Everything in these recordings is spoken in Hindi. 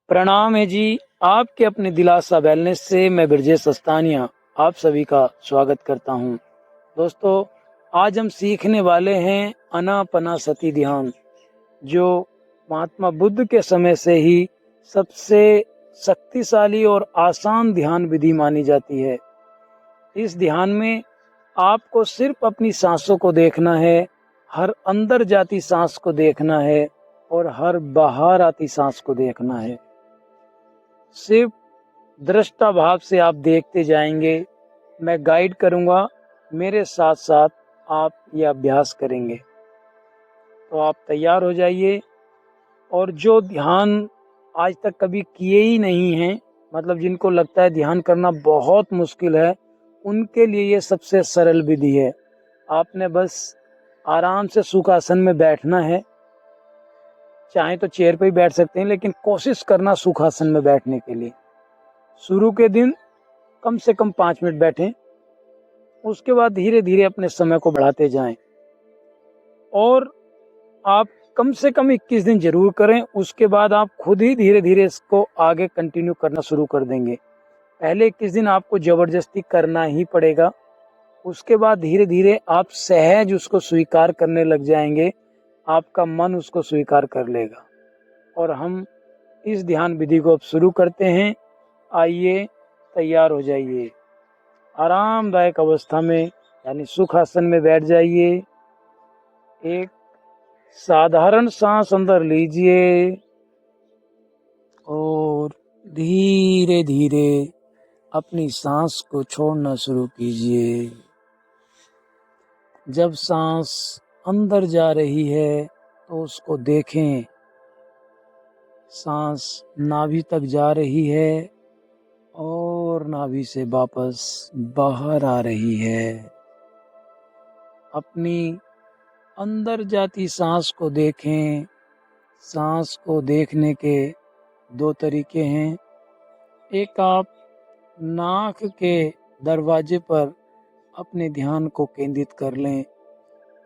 प्रणाम है जी। आपके अपने दिलासा वेलनेस से मैं ब्रजेश अस्तानिया आप सभी का स्वागत करता हूं। दोस्तों, आज हम सीखने वाले हैं अनापनासति ध्यान, जो महात्मा बुद्ध के समय से ही सबसे शक्तिशाली और आसान ध्यान विधि मानी जाती है। इस ध्यान में आपको सिर्फ अपनी सांसों को देखना है, हर अंदर जाती सांस को देखना है और हर बाहर आती सांस को देखना है। सिर्फ दृष्टा भाव से आप देखते जाएंगे। मैं गाइड करूंगा, मेरे साथ साथ आप ये अभ्यास करेंगे। तो आप तैयार हो जाइए। और जो ध्यान आज तक कभी किए ही नहीं हैं, मतलब जिनको लगता है ध्यान करना बहुत मुश्किल है, उनके लिए ये सबसे सरल विधि है। आपने बस आराम से सुखासन में बैठना है। चाहे तो चेयर पे ही बैठ सकते हैं, लेकिन कोशिश करना सुखासन में बैठने के लिए। शुरू के दिन कम से कम 5 मिनट बैठें, उसके बाद धीरे धीरे अपने समय को बढ़ाते जाएं। और आप कम से कम 21 दिन जरूर करें, उसके बाद आप खुद ही धीरे धीरे इसको आगे कंटिन्यू करना शुरू कर देंगे। पहले 21 दिन आपको जबरदस्ती करना ही पड़ेगा, उसके बाद धीरे धीरे आप सहज उसको स्वीकार करने लग जाएंगे। आपका मन उसको स्वीकार कर लेगा। और हम इस ध्यान विधि को अब शुरू करते हैं। आइए, तैयार हो जाइए। आरामदायक अवस्था में यानी सुखासन में बैठ जाइए। एक साधारण सांस अंदर लीजिए और धीरे धीरे अपनी सांस को छोड़ना शुरू कीजिए। जब सांस अंदर जा रही है तो उसको देखें। सांस नाभि तक जा रही है और नाभि से वापस बाहर आ रही है। अपनी अंदर जाती सांस को देखें। सांस को देखने के 2 तरीके हैं। एक, आप नाक के दरवाजे पर अपने ध्यान को केंद्रित कर लें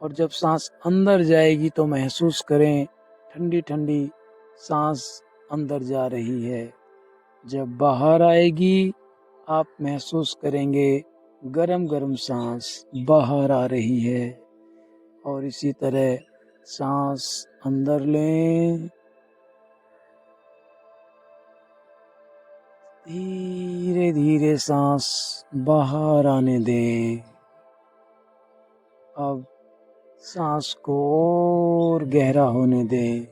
और जब सांस अंदर जाएगी तो महसूस करें ठंडी ठंडी सांस अंदर जा रही है। जब बाहर आएगी आप महसूस करेंगे गरम गरम सांस बाहर आ रही है। और इसी तरह सांस अंदर लें, धीरे धीरे सांस बाहर आने दें। अब सांस को और गहरा होने दें,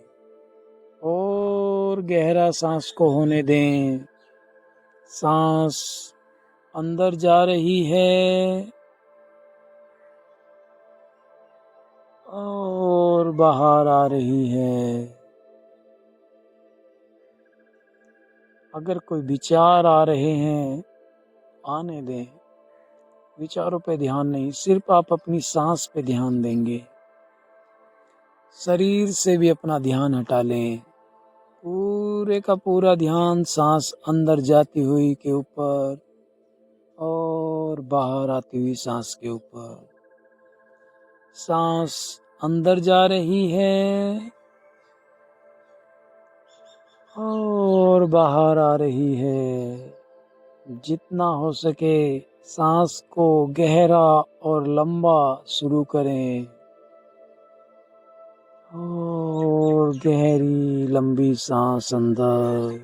और गहरा सांस को होने दें। सांस अंदर जा रही है और बाहर आ रही है। अगर कोई विचार आ रहे हैं, आने दें। विचारों पे ध्यान नहीं, सिर्फ आप अपनी सांस पे ध्यान देंगे। शरीर से भी अपना ध्यान हटा लें। पूरे का पूरा ध्यान सांस अंदर जाती हुई के ऊपर और बाहर आती हुई सांस के ऊपर। सांस अंदर जा रही है और बाहर आ रही है। जितना हो सके सांस को गहरा और लंबा शुरू करें और गहरी लंबी सांस अंदर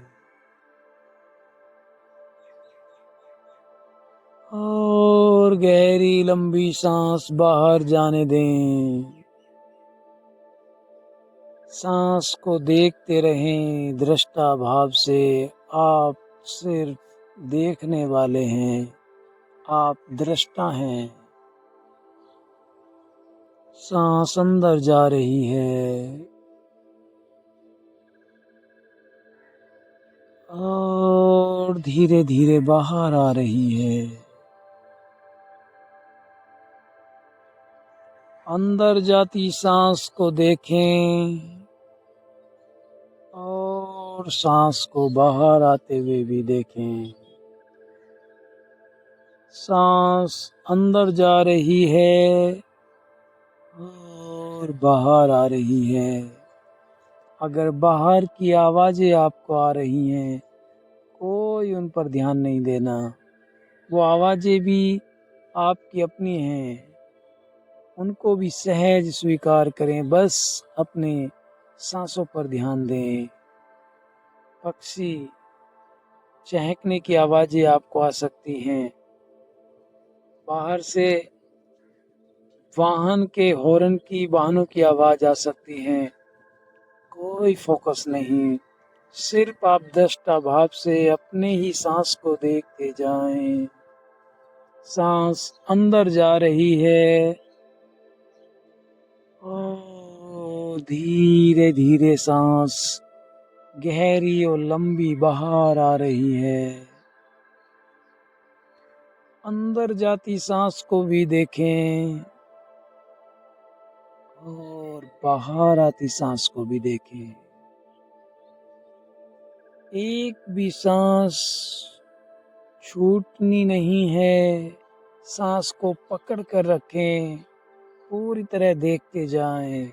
और गहरी लंबी सांस बाहर जाने दें। सांस को देखते रहें दृष्टा भाव से। आप सिर्फ देखने वाले हैं, आप दृष्टा हैं। सांस अंदर जा रही है और धीरे धीरे बाहर आ रही है। अंदर जाती सांस को देखें और सांस को बाहर आते हुए भी देखें। सांस अंदर जा रही है और बाहर आ रही है। अगर बाहर की आवाज़ें आपको आ रही हैं, कोई उन पर ध्यान नहीं देना। वो आवाज़ें भी आपकी अपनी हैं, उनको भी सहज स्वीकार करें, बस अपने सांसों पर ध्यान दें। पक्षी चहकने की आवाज़ें आपको आ सकती हैं, बाहर से वाहनों की आवाज़ आ सकती है। कोई फोकस नहीं, सिर्फ आप दृष्टा भाव से अपने ही सांस को देखते जाएं। सांस अंदर जा रही है और धीरे धीरे सांस गहरी और लंबी बाहर आ रही है। अंदर जाती सांस को भी देखें और बाहर आती सांस को भी देखें। एक भी सांस छूटनी नहीं है। सांस को पकड़ कर रखें, पूरी तरह देखते जाएं।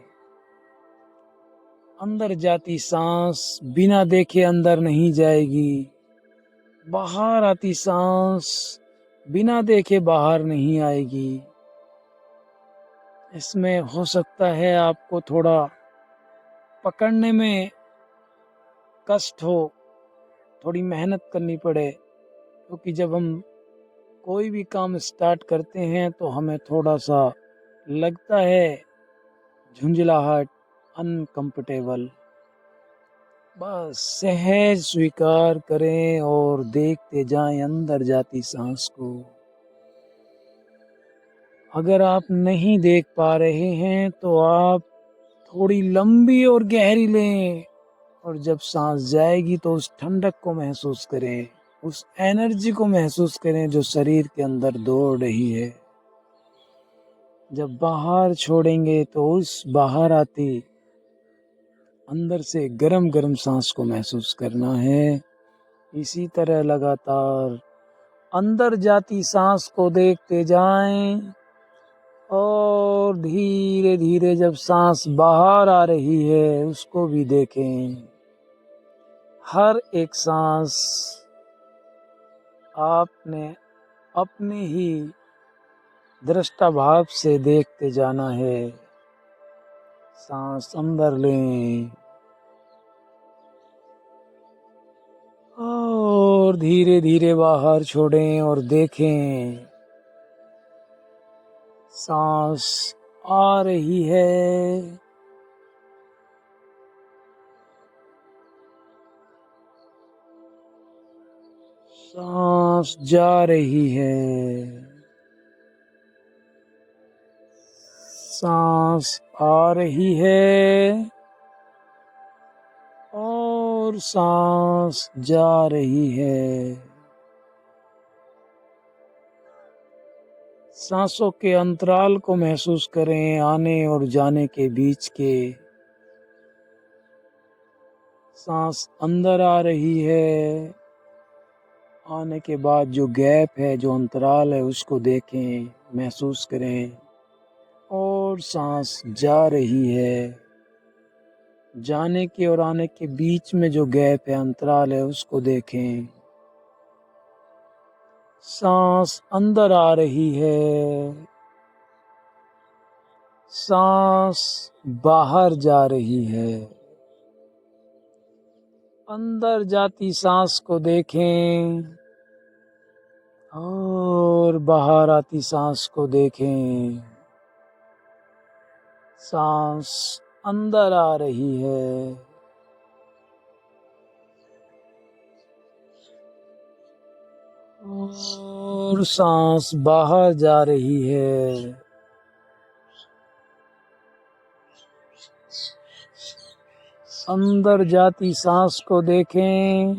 अंदर जाती सांस बिना देखे अंदर नहीं जाएगी, बाहर आती सांस बिना देखे बाहर नहीं आएगी। इसमें हो सकता है आपको थोड़ा पकड़ने में कष्ट हो, थोड़ी मेहनत करनी पड़े, क्योंकि जब हम कोई भी काम स्टार्ट करते हैं तो हमें थोड़ा सा लगता है झुंझलाहट, अनकंफर्टेबल। बस सहज स्वीकार करें और देखते जाएं अंदर जाती सांस को। अगर आप नहीं देख पा रहे हैं तो आप थोड़ी लंबी और गहरी लें, और जब सांस जाएगी तो उस ठंडक को महसूस करें, उस एनर्जी को महसूस करें जो शरीर के अंदर दौड़ रही है। जब बाहर छोड़ेंगे तो उस बाहर आती अंदर से गरम गरम सांस को महसूस करना है। इसी तरह लगातार अंदर जाती सांस को देखते जाएं और धीरे धीरे जब सांस बाहर आ रही है उसको भी देखें। हर एक सांस आपने अपने ही दृष्टा भाव से देखते जाना है। सांस अंदर लें और धीरे धीरे बाहर छोड़ें और देखें सांस आ रही है, सांस जा रही है। सांस आ रही है और सांस जा रही है। सांसों के अंतराल को महसूस करें, आने और जाने के बीच के। सांस अंदर आ रही है, आने के बाद जो गैप है, जो अंतराल है, उसको देखें, महसूस करें। और सांस जा रही है, जाने के और आने के बीच में जो गैप है, अंतराल है, उसको देखें। सांस अंदर आ रही है, सांस बाहर जा रही है। अंदर जाती सांस को देखें और बाहर आती सांस को देखें। सांस अंदर आ रही है और सांस बाहर जा रही है। अंदर जाती सांस को देखें,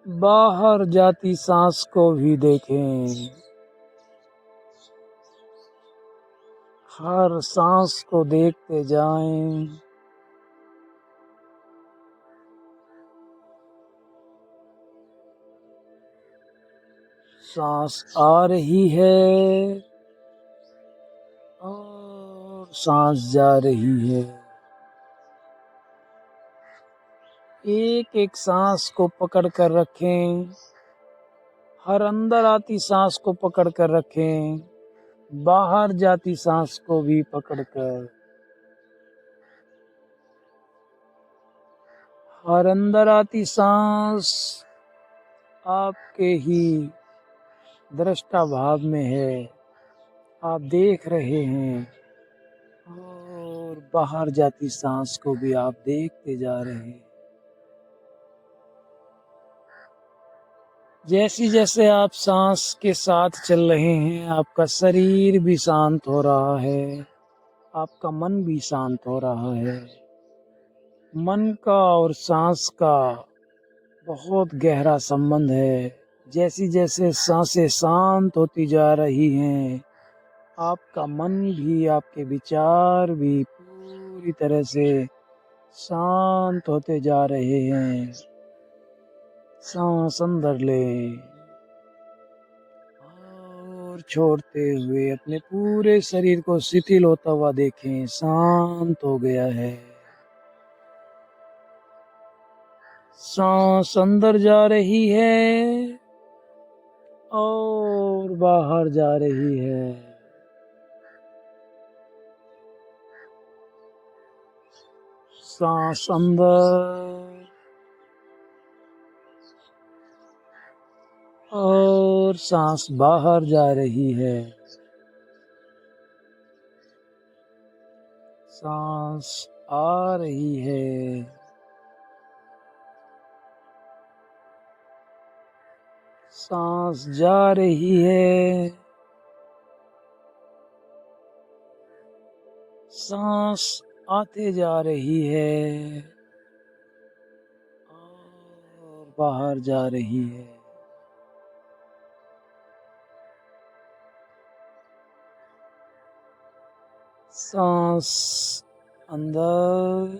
बाहर जाती सांस को भी देखें। हर सांस को देखते जाएं। सांस आ रही है सांस जा रही है। एक एक सांस को पकड़ कर रखें। हर अंदर आती सांस को पकड़ कर रखें, बाहर जाती सांस को भी पकड़कर। हर अंदर आती सांस आपके ही दृष्टा भाव में है, आप देख रहे हैं, और बाहर जाती सांस को भी आप देखते जा रहे हैं। जैसे जैसे आप सांस के साथ चल रहे हैं, आपका शरीर भी शांत हो रहा है, आपका मन भी शांत हो रहा है। मन का और सांस का बहुत गहरा संबंध है। जैसी जैसे सांसें शांत होती जा रही हैं, आपका मन भी, आपके विचार भी पूरी तरह से शांत होते जा रहे हैं। सांस अंदर लें और छोड़ते हुए अपने पूरे शरीर को शिथिल होता हुआ देखें, शांत हो गया है। सांस अंदर जा रही है और बाहर जा रही है। सांस अंदर और सांस बाहर जा रही है। सांस आ रही है, सांस जा रही है। सांस आते जा रही है और बाहर जा रही है। सांस अंदर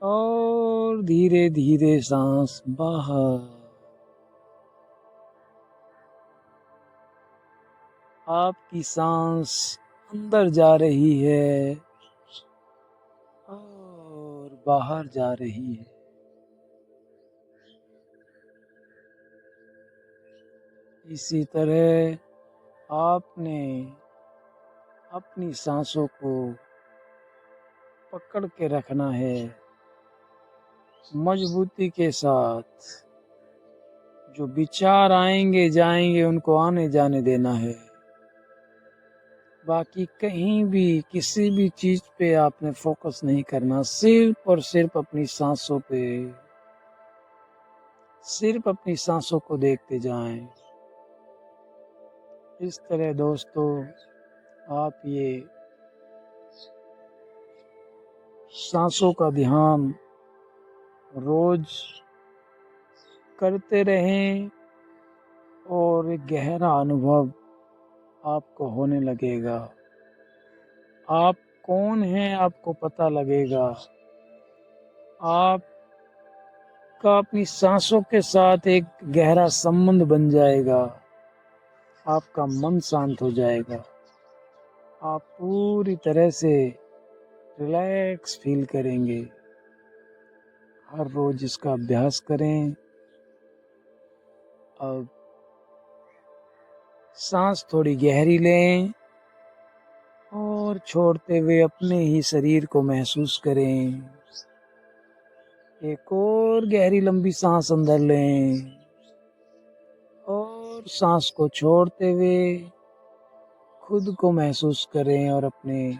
और धीरे धीरे सांस बाहर। आपकी सांस अंदर जा रही है और बाहर जा रही है। इसी तरह आपने अपनी सांसों को पकड़ के रखना है, मजबूती के साथ। जो विचार आएंगे जाएंगे उनको आने जाने देना है। बाकी कहीं भी किसी भी चीज पे आपने फोकस नहीं करना, सिर्फ और सिर्फ अपनी सांसों पे, सिर्फ अपनी सांसों को देखते जाएं। इस तरह दोस्तों आप ये सांसों का ध्यान रोज करते रहें और एक गहरा अनुभव आपको होने लगेगा। आप कौन हैं आपको पता लगेगा। आपका अपनी सांसों के साथ एक गहरा संबंध बन जाएगा। आपका मन शांत हो जाएगा। आप पूरी तरह से रिलैक्स फील करेंगे। हर रोज इसका अभ्यास करें। अब सांस थोड़ी गहरी लें और छोड़ते हुए अपने ही शरीर को महसूस करें। एक और गहरी लंबी सांस अंदर लें और सांस को छोड़ते हुए खुद को महसूस करें और अपने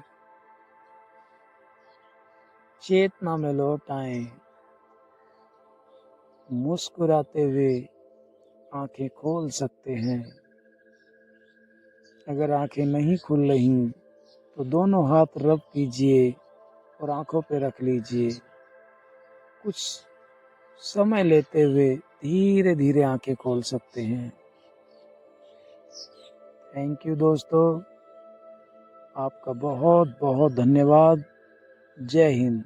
चेतना में लौट आएं। मुस्कुराते हुए आंखें खोल सकते हैं। अगर आंखें नहीं खुल रही तो दोनों हाथ रब कीजिए और आंखों पे रख लीजिए। कुछ समय लेते हुए धीरे धीरे आंखें खोल सकते हैं। थैंक यू दोस्तों, आपका बहुत बहुत धन्यवाद। जय हिंद।